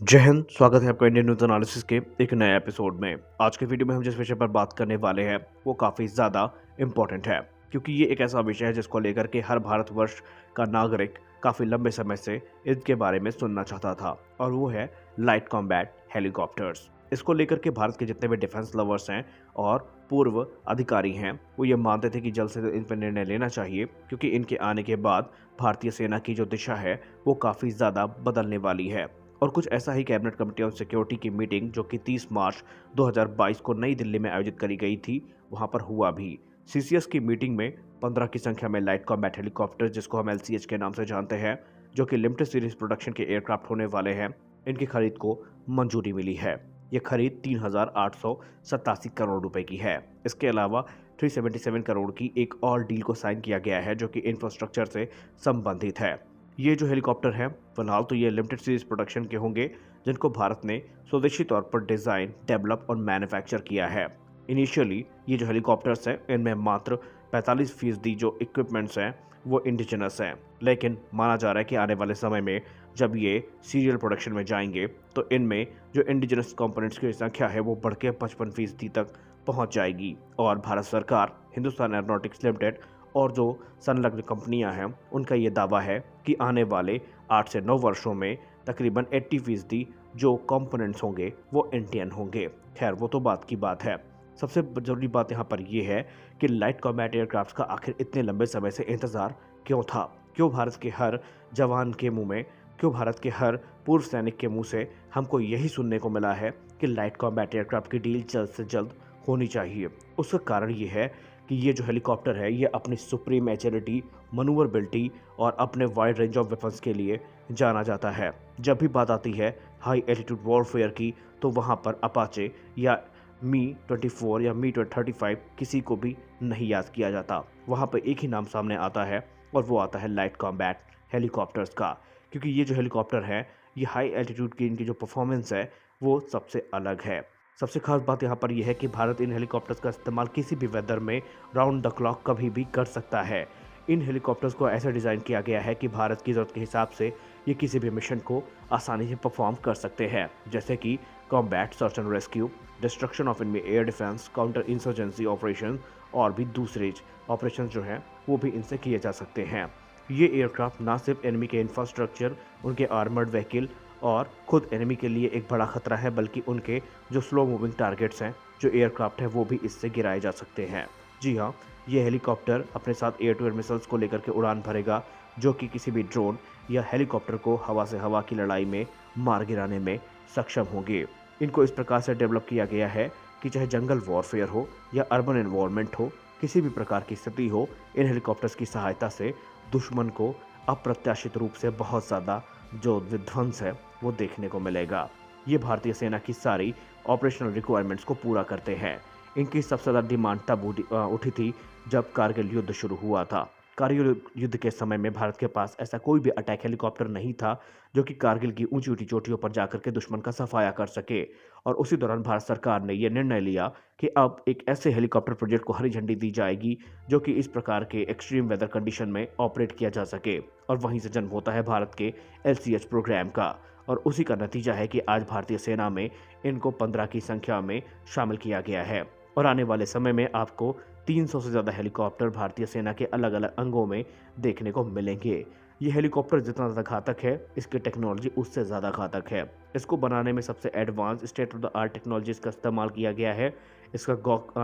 जय हिंद। स्वागत है आपका इंडियन न्यूज एनालिसिस के एक नए एपिसोड में। आज के वीडियो में हम जिस विषय पर बात करने वाले हैं वो काफ़ी ज़्यादा इम्पोर्टेंट है, क्योंकि ये एक ऐसा विषय है जिसको लेकर के हर भारतवर्ष का नागरिक काफ़ी लंबे समय से इसके बारे में सुनना चाहता था, और वो है लाइट कॉम्बैट हेलीकॉप्टर्स। इसको लेकर के भारत के जितने भी डिफेंस लवर्स हैं और पूर्व अधिकारी हैं, वो ये मानते थे कि जल्द से जल्द इन पर निर्णय लेना चाहिए, क्योंकि इनके आने के बाद भारतीय सेना की जो दिशा है वो काफ़ी ज़्यादा बदलने वाली है। और कुछ ऐसा ही कैबिनेट कमेटी ऑन सिक्योरिटी की मीटिंग, जो कि 30 मार्च 2022 को नई दिल्ली में आयोजित करी गई थी, वहां पर हुआ भी। सीसीएस की मीटिंग में 15 की संख्या में लाइट कॉम्बैट हेलीकॉप्टर, जिसको हम एलसीएच के नाम से जानते हैं, जो कि लिमिटेड सीरीज प्रोडक्शन के एयरक्राफ्ट होने वाले हैं, इनकी खरीद को मंजूरी मिली है। यह खरीद 3,887 करोड़ रुपए की है। इसके अलावा 377 करोड़ की एक और डील को साइन किया गया है, जो कि इंफ्रास्ट्रक्चर से संबंधित है। ये जो हेलीकॉप्टर हैं, फिलहाल तो ये लिमिटेड सीरीज प्रोडक्शन के होंगे, जिनको भारत ने स्वदेशी तौर पर डिज़ाइन, डेवलप और मैन्युफैक्चर किया है। इनिशियली ये जो हेलीकॉप्टर्स हैं, इनमें मात्र 45% जो इक्विपमेंट्स हैं वो इंडिजिनस हैं, लेकिन माना जा रहा है कि आने वाले समय में जब ये सीरियल प्रोडक्शन में जाएंगे तो इनमें जो इंडिजिनस कंपोनेंट्स की संख्या है वो बढ़ के 55% तक पहुंच जाएगी। और भारत सरकार, हिंदुस्तान एरोनॉटिक्स लिमिटेड और जो संलग्न कंपनियां हैं, उनका ये दावा है कि आने वाले 8 से 9 वर्षों में तकरीबन 80% जो कंपोनेंट्स होंगे वो इंडियन होंगे। खैर, वो तो बात की बात है। सबसे ज़रूरी बात यहाँ पर यह है कि लाइट कॉम्बैट एयरक्राफ्ट का आखिर इतने लंबे समय से इंतज़ार क्यों था? क्यों भारत के हर जवान के मुंह में, क्यों भारत के हर पूर्व सैनिक के मुंह से हमको यही सुनने को मिला है कि लाइट कॉम्बैट एयरक्राफ्ट की डील जल्द से जल्द होनी चाहिए? उसका कारण ये है कि ये जो हेलीकॉप्टर है, ये अपनी सुप्रीम एजिलिटी, मनूवरबिलिटी और अपने वाइड रेंज ऑफ वेपन्स के लिए जाना जाता है। जब भी बात आती है हाई एल्टीट्यूड वॉरफेयर की, तो वहाँ पर अपाचे या मी 24 या मी 35 किसी को भी नहीं याद किया जाता। वहाँ पर एक ही नाम सामने आता है, और वो आता है लाइट कॉम्बैट हेलीकॉप्टर्स का, क्योंकि ये जो हेलीकॉप्टर है, ये हाई एल्टीट्यूड की इनकी जो परफॉर्मेंस है वो सबसे अलग है। सबसे खास बात यहाँ पर यह है कि भारत इन हेलीकॉप्टर्स का इस्तेमाल किसी भी वेदर में राउंड द क्लॉक कभी भी कर सकता है। इन हेलीकॉप्टर्स को ऐसा डिज़ाइन किया गया है कि भारत की ज़रूरत के हिसाब से ये किसी भी मिशन को आसानी से परफॉर्म कर सकते हैं, जैसे कि combat, search and rescue, destruction of enemy air defence, counter insurgency operation और भी दूसरे ऑपरेशन जो हैं वो भी इनसे किए जा सकते हैं। ये एयरक्राफ्ट ना सिर्फ एनिमी के इंफ्रास्ट्रक्चर, उनके आर्मर्ड व्हीकल और खुद एनिमी के लिए एक बड़ा खतरा है, बल्कि उनके जो स्लो मूविंग टारगेट्स हैं, जो एयरक्राफ्ट है, वो भी इससे गिराए जा सकते हैं। जी हाँ, ये हेलीकॉप्टर अपने साथ एयर टू एयर मिसाइल्स को लेकर के उड़ान भरेगा, जो कि किसी भी ड्रोन या हेलीकॉप्टर को हवा से हवा की लड़ाई में मार गिराने में सक्षम होंगे। इनको इस प्रकार से डेवलप किया गया है कि चाहे जंगल वॉरफेयर हो या अर्बन एनवायरनमेंट हो, किसी भी प्रकार की स्थिति हो, इन हेलीकॉप्टर्स की सहायता से दुश्मन को अप्रत्याशित रूप से बहुत ज़्यादा जो विध्वंस है वो देखने को मिलेगा। ये भारतीय सेना की सारी ऑपरेशनल रिक्वायरमेंट्स को पूरा करते हैं। इनकी सबसे ज़्यादा डिमांड तब उठी थी जब कारगिल युद्ध शुरू हुआ था। कारगिल युद्ध के समय में भारत के पास ऐसा कोई भी अटैक हेलीकॉप्टर नहीं था जो कि कारगिल की ऊंची ऊंची चोटियों पर जाकर के दुश्मन का सफाया कर सके। और उसी दौरान भारत सरकार ने यह निर्णय लिया कि अब एक ऐसे हेलीकॉप्टर प्रोजेक्ट को हरी झंडी दी जाएगी जो कि इस प्रकार के एक्सट्रीम वेदर कंडीशन में ऑपरेट किया जा सके। और वहीं से जन्म होता है भारत के एलसीएच प्रोग्राम का, और उसी का नतीजा है कि आज भारतीय सेना में इनको 15 की संख्या में शामिल किया गया है। और आने वाले समय में आपको 300 से ज़्यादा हेलीकॉप्टर भारतीय सेना के अलग अलग अंगों में देखने को मिलेंगे। ये हेलीकॉप्टर जितना ज़्यादा घातक है, इसकी टेक्नोलॉजी उससे ज़्यादा घातक है। इसको बनाने में सबसे advance state of the art technologies का इस्तेमाल किया गया है। इसका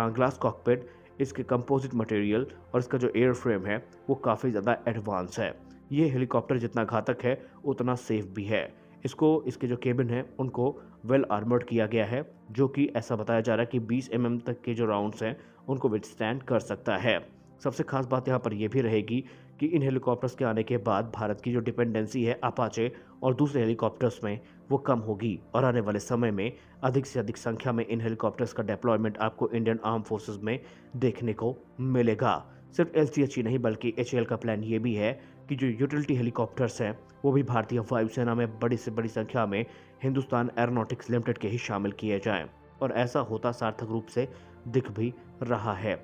ग्लास कॉकपिट, इसके कंपोजिट मटेरियल और इसका जो एयर फ्रेम है वो काफ़ी ज़्यादा एडवांस है। ये हेलीकॉप्टर जितना घातक है उतना सेफ भी है। इसके जो केबिन है उनको वेल आर्मर्ड किया गया है, जो कि ऐसा बताया जा रहा है कि 20 तक के जो राउंड्स हैं उनको विथस्टैंड कर सकता है। सबसे खास बात यहाँ पर यह भी रहेगी कि इन हेलीकॉप्टर्स के आने के बाद भारत की जो डिपेंडेंसी है अपाचे और दूसरे हेलीकॉप्टर्स में वो कम होगी, और आने वाले समय में अधिक से अधिक संख्या में इन हेलीकॉप्टर्स का डिप्लॉयमेंट आपको इंडियन आर्म फोर्सेस में देखने को मिलेगा। सिर्फ एलसीएच ही नहीं, बल्कि एचएएल का प्लान ये भी है कि जो यूटिलिटी हेलीकॉप्टर्स हैं वो भी भारतीय वायुसेना में बड़ी से बड़ी संख्या में हिंदुस्तान एरोनॉटिक्स लिमिटेड के ही शामिल किए जाएं, और ऐसा होता सार्थक रूप से दिख भी रहा है।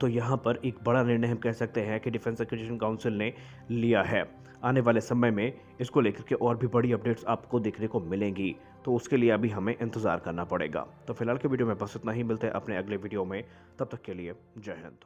तो यहाँ पर एक बड़ा निर्णय हम कह सकते हैं कि डिफेंस एक्विजिशन काउंसिल ने लिया है। आने वाले समय में इसको लेकर के और भी बड़ी अपडेट्स आपको देखने को मिलेंगी, तो उसके लिए अभी हमें इंतज़ार करना पड़ेगा। तो फिलहाल के वीडियो में बस इतना ही, मिलते हैं अपने अगले वीडियो में, तब तक के लिए जय हिंद।